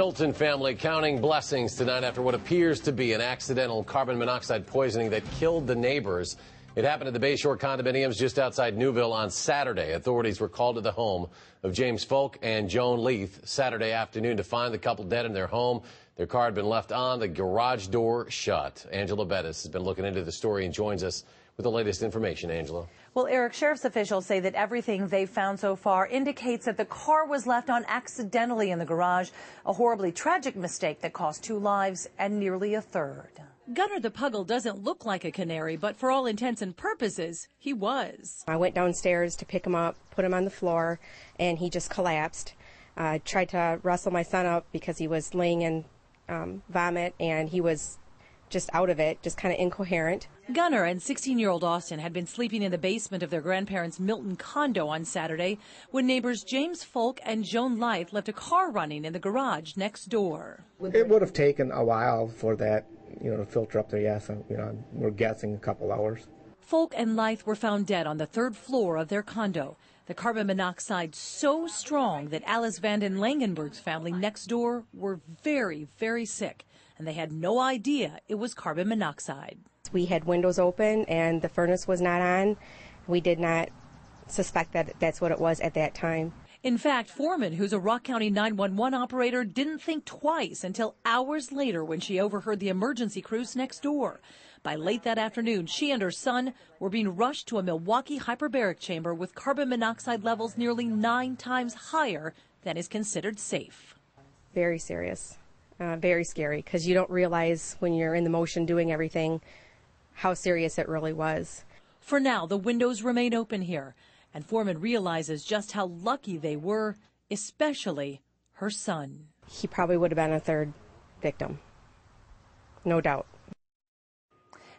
Milton family counting blessings tonight after what appears to be an accidental carbon monoxide poisoning that killed the neighbors. It happened at the Bayshore condominiums just outside Newville on Saturday. Authorities were called to the home of James Folk and Joan Leith Saturday afternoon to find the couple dead in their home. Their car had been left on, the garage door shut. Angela Bettis has been looking into the story and joins us with the latest information. Angela. Well, Eric, sheriff's officials say that everything they've found so far indicates that the car was left on accidentally in the garage, a horribly tragic mistake that cost 2 lives and nearly a third. Gunnar the Puggle doesn't look like a canary, but for all intents and purposes, he was. I went downstairs to pick him up, put him on the floor, and he just collapsed. I tried to wrestle my son up because he was laying in vomit, and he was just out of it, just kind of incoherent. Gunnar and 16-year-old Austin had been sleeping in the basement of their grandparents' Milton condo on Saturday when neighbors James Folk and Joan Leith left a car running in the garage next door. It would have taken a while for that, to filter up there. Yes, we're guessing a couple hours. Folk and Leith were found dead on the 3rd floor of their condo. The carbon monoxide so strong that Alice Vanden Langenberg's family next door were very, very sick, and they had no idea it was carbon monoxide. We had windows open and the furnace was not on. We did not suspect that that's what it was at that time. In fact, Foreman, who's a Rock County 911 operator, didn't think twice until hours later when she overheard the emergency crews next door. By late that afternoon, she and her son were being rushed to a Milwaukee hyperbaric chamber with carbon monoxide levels nearly 9 times higher than is considered safe. Very serious, very scary, because you don't realize when you're in the motion doing everything how serious it really was. For now, the windows remain open here, and Foreman realizes just how lucky they were, especially her son. He probably would have been a 3rd victim, no doubt.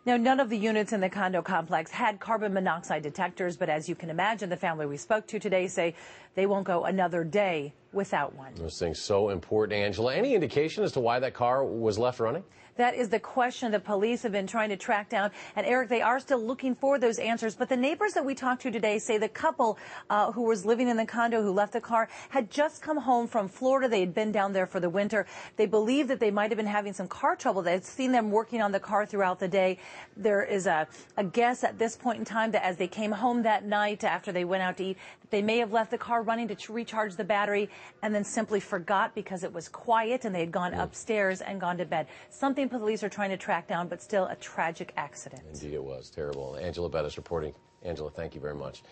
Now, none of the units in the condo complex had carbon monoxide detectors, but as you can imagine, the family we spoke to today say they won't go another day without one. Those things so important, Angela. Any indication as to why that car was left running? That is the question the police have been trying to track down. And, Eric, they are still looking for those answers. But the neighbors that we talked to today say the couple who was living in the condo who left the car had just come home from Florida. They had been down there for the winter. They believe that they might have been having some car trouble. They had seen them working on the car throughout the day. There is a guess at this point in time that as they came home that night after they went out to eat, they may have left the car running to recharge the battery and then simply forgot because it was quiet and they had gone upstairs and gone to bed. Something police are trying to track down, but still a tragic accident. Indeed it was. Terrible. Angela Bettis reporting. Angela, thank you very much.